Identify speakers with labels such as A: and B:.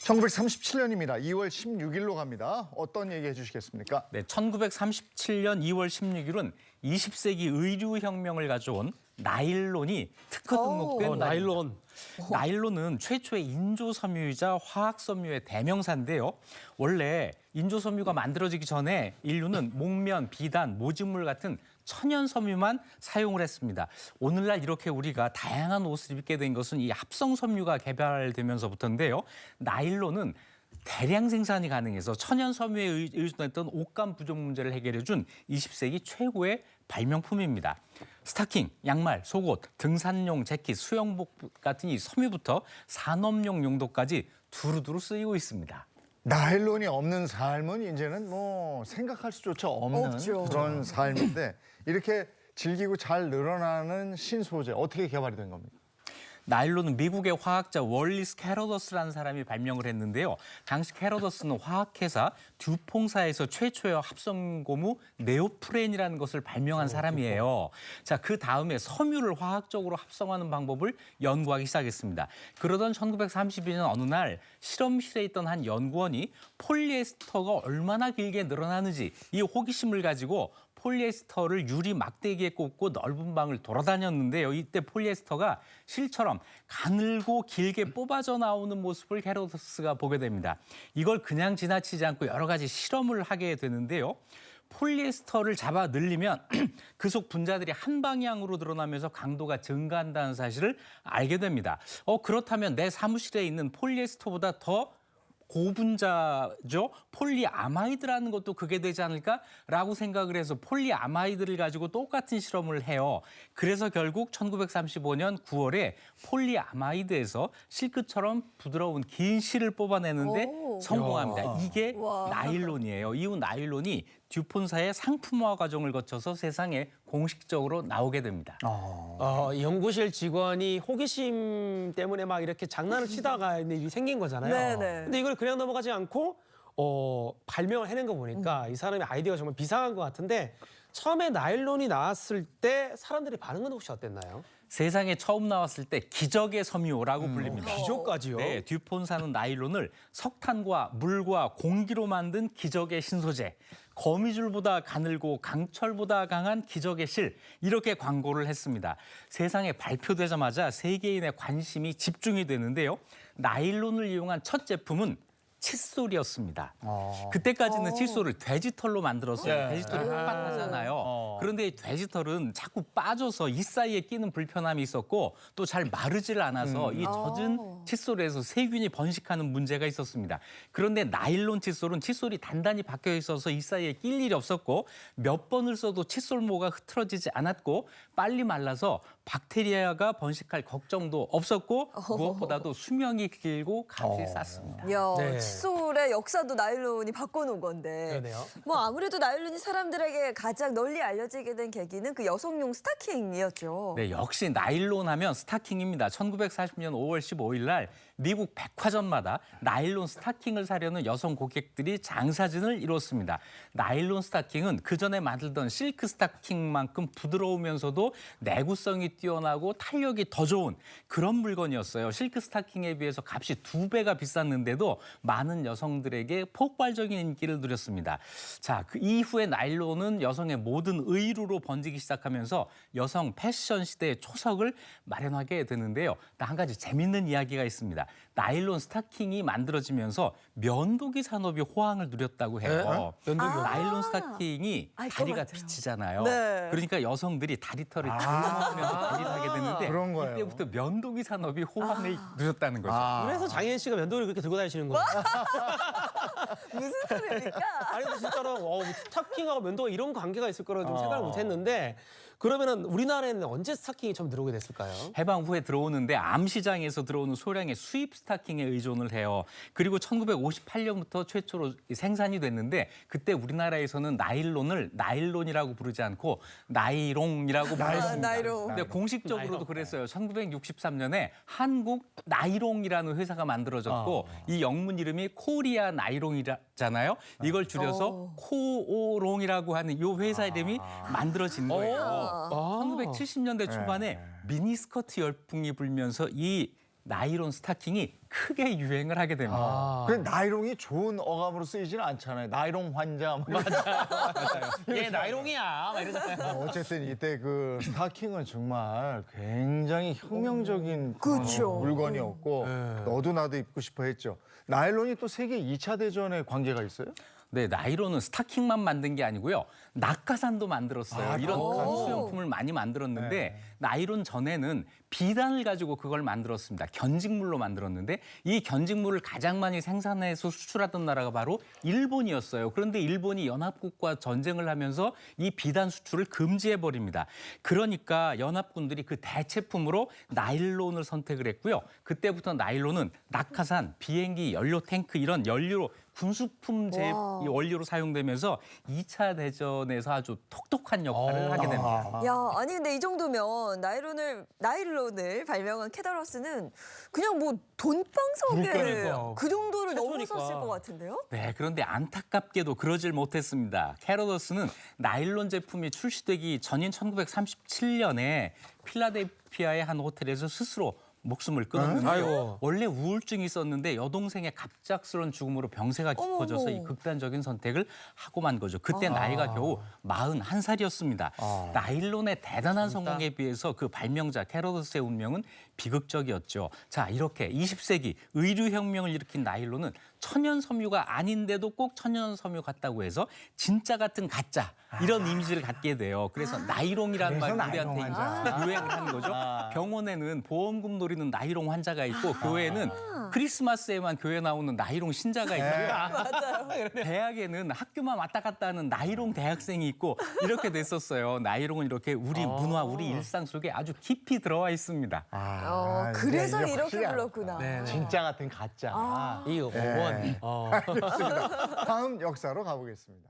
A: 1937년입니다. 2월 16일로 갑니다. 어떤 얘기 해주시겠습니까?
B: 네, 1937년 2월 16일은 20세기 의류혁명을 가져온 나일론이 특허 등록된 날입니다.
C: 나일론.
B: 나일론은 최초의 인조섬유이자 화학섬유의 대명사인데요. 원래 인조섬유가 만들어지기 전에 인류는 목면, 비단, 모직물 같은 천연 섬유만 사용을 했습니다. 오늘날 이렇게 우리가 다양한 옷을 입게 된 것은 이 합성 섬유가 개발되면서부터인데요. 나일론은 대량 생산이 가능해서 천연 섬유에 의존했던 옷감 부족 문제를 해결해준 20세기 최고의 발명품입니다. 스타킹, 양말, 속옷, 등산용 재킷, 수영복 같은 이 섬유부터 산업용 용도까지 두루두루 쓰이고 있습니다.
A: 나일론이 없는 삶은 이제는 뭐 생각할 수조차 없는
D: 없죠.
A: 그런 삶인데 이렇게 질기고 잘 늘어나는 신소재 어떻게 개발이 된 겁니까?
B: 나일론은 미국의 화학자 월리스 캐러더스라는 사람이 발명을 했는데요. 당시 캐러더스는 화학회사 듀퐁사에서 최초의 합성고무 네오프렌이라는 것을 발명한 사람이에요. 자, 그 다음에 섬유를 화학적으로 합성하는 방법을 연구하기 시작했습니다. 그러던 1932년 어느 날 실험실에 있던 한 연구원이 폴리에스터가 얼마나 길게 늘어나는지 이 호기심을 가지고 폴리에스터를 유리 막대기에 꽂고 넓은 방을 돌아다녔는데요. 이때 폴리에스터가 실처럼 가늘고 길게 뽑아져 나오는 모습을 캐러더스가 보게 됩니다. 이걸 그냥 지나치지 않고 여러 가지 실험을 하게 되는데요. 폴리에스터를 잡아 늘리면 그 속 분자들이 한 방향으로 늘어나면서 강도가 증가한다는 사실을 알게 됩니다. 그렇다면 내 사무실에 있는 폴리에스터보다 더 고분자죠. 폴리아마이드라는 것도 그게 되지 않을까라고 생각을 해서 폴리아마이드를 가지고 똑같은 실험을 해요. 그래서 결국 1935년 9월에 폴리아마이드에서 실크처럼 부드러운 긴 실을 뽑아내는데
D: 오.
B: 성공합니다. 이게
D: 와.
B: 나일론이에요. 이후 나일론이 듀폰사의 상품화 과정을 거쳐서 세상에 공식적으로 나오게 됩니다.
C: 연구실 직원이 호기심 때문에 막 이렇게 장난을 치다가 일이 생긴 거잖아요.
D: 네네.
C: 근데 이걸 그냥 넘어가지 않고 발명을 해낸 거 보니까 이 사람의 아이디어가 정말 비상한 것 같은데 처음에 나일론이 나왔을 때 사람들의 반응은 혹시 어땠나요?
B: 세상에 처음 나왔을 때 기적의 섬유라고 불립니다.
C: 기적까지요?
B: 네, 듀폰사는 나일론을 석탄과 물과 공기로 만든 기적의 신소재, 거미줄보다 가늘고 강철보다 강한 기적의 실, 이렇게 광고를 했습니다. 세상에 발표되자마자 세계인의 관심이 집중이 되는데요. 나일론을 이용한 첫 제품은 칫솔이었습니다. 그때까지는 칫솔을 돼지털로 만들었어요. 돼지털이 빳빳하잖아요. 그런데 이 돼지털은 자꾸 빠져서 이 사이에 끼는 불편함이 있었고 또 잘 마르지를 않아서 이 젖은 칫솔에서 세균이 번식하는 문제가 있었습니다. 그런데 나일론 칫솔은 칫솔이 단단히 박혀 있어서 이 사이에 낄 일이 없었고 몇 번을 써도 칫솔모가 흐트러지지 않았고 빨리 말라서 박테리아가 번식할 걱정도 없었고 무엇보다도 수명이 길고 값이 쌌습니다.
D: 야,
C: 네.
D: 칫솔의 역사도 나일론이 바꿔놓은 건데.
C: 그러네요.
D: 뭐 아무래도 나일론이 사람들에게 가장 널리 알려지게 된 계기는 그 여성용 스타킹이었죠.
B: 네, 역시 나일론 하면 스타킹입니다. 1940년 5월 15일 날 미국 백화점마다 나일론 스타킹을 사려는 여성 고객들이 장사진을 이뤘습니다. 나일론 스타킹은 그전에 만들던 실크 스타킹만큼 부드러우면서도 내구성이 뛰어나고 탄력이 더 좋은 그런 물건이었어요. 실크 스타킹에 비해서 값이 2배가 비쌌는데도 많은 여성들에게 폭발적인 인기를 누렸습니다. 자, 그 이후에 나일론은 여성의 모든 의류로 번지기 시작하면서 여성 패션 시대의 초석을 마련하게 되는데요. 한 가지 재밌는 이야기가 있습니다. 나일론 스타킹이 만들어지면서 면도기 산업이 호황을 누렸다고 해요. 나일론 스타킹이
D: 알 것
B: 다리가
D: 같아요.
B: 비치잖아요.
D: 네.
B: 그러니까 여성들이 다리털을 긁으면서 다리를 하게 되는데
A: 그런 거예요.
B: 이때부터 면도기 산업이 호황을 누렸다는 거죠.
C: 그래서 장혜인 씨가 면도기를 그렇게 들고 다니시는 거예요?
D: 무슨 소리입니까?
C: 아니 근데 진짜로 스타킹하고 면도가 이런 관계가 있을 거라고 좀 생각을 못했는데 그러면은 우리나라에는 언제 스타킹이 처음 들어오게 됐을까요?
B: 해방 후에 들어오는데 암시장에서 들어오는 소량의 수입 스타킹에 의존을 해요. 그리고 1958년부터 최초로 생산이 됐는데 그때 우리나라에서는 나일론을 나일론이라고 부르지 않고 나이롱이라고 불렀습니다.
D: 나이롱.
B: 근데 공식적으로도 그랬어요. 1963년에 한국 나이롱이라는 회사가 만들어졌고 이 영문 이름이 코리아 나이롱이잖아요. 이걸 줄여서 코오롱이라고 하는 이 회사 이름이 만들어진 거예요. 1970년대 초반에 미니스커트 열풍이 불면서 이 나일론 스타킹이 크게 유행을 하게 됩니다.
A: 그 나이롱이 좋은 어감으로 쓰이지는 않잖아요. 나이롱 환자. 뭐
C: 얘 나이롱이야. 막 이러잖아요.
A: 어쨌든 이때 그 스타킹은 정말 굉장히 혁명적인 그런
D: 그렇죠.
A: 물건이었고
C: 네.
A: 너도 나도 입고 싶어 했죠. 나일론이 또 세계 2차 대전에 관계가 있어요?
B: 네, 나일론은 스타킹만 만든 게 아니고요. 낙하산도 만들었어요.
A: 아,
B: 이런
D: 낙하산.
B: 군수용품을 많이 만들었는데
A: 네.
B: 나일론 전에는 비단을 가지고 그걸 만들었습니다. 견직물로 만들었는데 이 견직물을 가장 많이 생산해서 수출하던 나라가 바로 일본이었어요. 그런데 일본이 연합국과 전쟁을 하면서 이 비단 수출을 금지해 버립니다. 그러니까 연합군들이 그 대체품으로 나일론을 선택을 했고요. 그때부터 나일론은 낙하산, 비행기, 연료 탱크 이런 연료로 군수품
D: 와.
B: 이 원료로 사용되면서 2차 대전에서 아주 톡톡한 역할을 하게 됩니다.
D: 야, 아니 근데 이 정도면 나일론을 발명한 캐더러스는 그냥 뭐 돈방석에
C: 그러니까요.
D: 그 정도를
C: 최초니까.
D: 넘어섰을 것 같은데요?
B: 네, 그런데 안타깝게도 그러질 못했습니다. 캐러더스는 나일론 제품이 출시되기 전인 1937년에 필라델피아의 한 호텔에서 스스로 목숨을 끊었는데요.
C: 아이고.
B: 원래 우울증이 있었는데 여동생의 갑작스러운 죽음으로 병세가 깊어져서
D: 어머머.
B: 이 극단적인 선택을 하고 만 거죠. 그때 나이가 겨우 41살이었습니다. 나일론의 대단한 성공에 비해서 그 발명자 캐러더스의 운명은 비극적이었죠. 자, 이렇게 20세기 의류혁명을 일으킨 나일론은 천연 섬유가 아닌데도 꼭 천연 섬유 같다고 해서 진짜 같은 가짜 이런 이미지를 갖게 돼요. 그래서 나이롱이라는
A: 그래서
B: 말이 우리한테
A: 나이롱 환자.
B: 유행을 하는 거죠. 병원에는 보험금 노리는 나이롱 환자가 있고 교회는 크리스마스에만 교회 나오는 나이롱 신자가 있고요. 대학에는 학교만 왔다 갔다 하는 나이롱 대학생이 있고 이렇게 됐었어요. 나이롱은 이렇게 우리 문화, 우리 일상 속에 아주 깊이 들어와 있습니다.
A: 이제
D: 그래서
A: 이제
D: 이렇게
A: 확실히 알아.
D: 불렀구나.
C: 네.
A: 진짜 같은 가짜.
C: 이 5번.
A: 다음 역사로 가보겠습니다.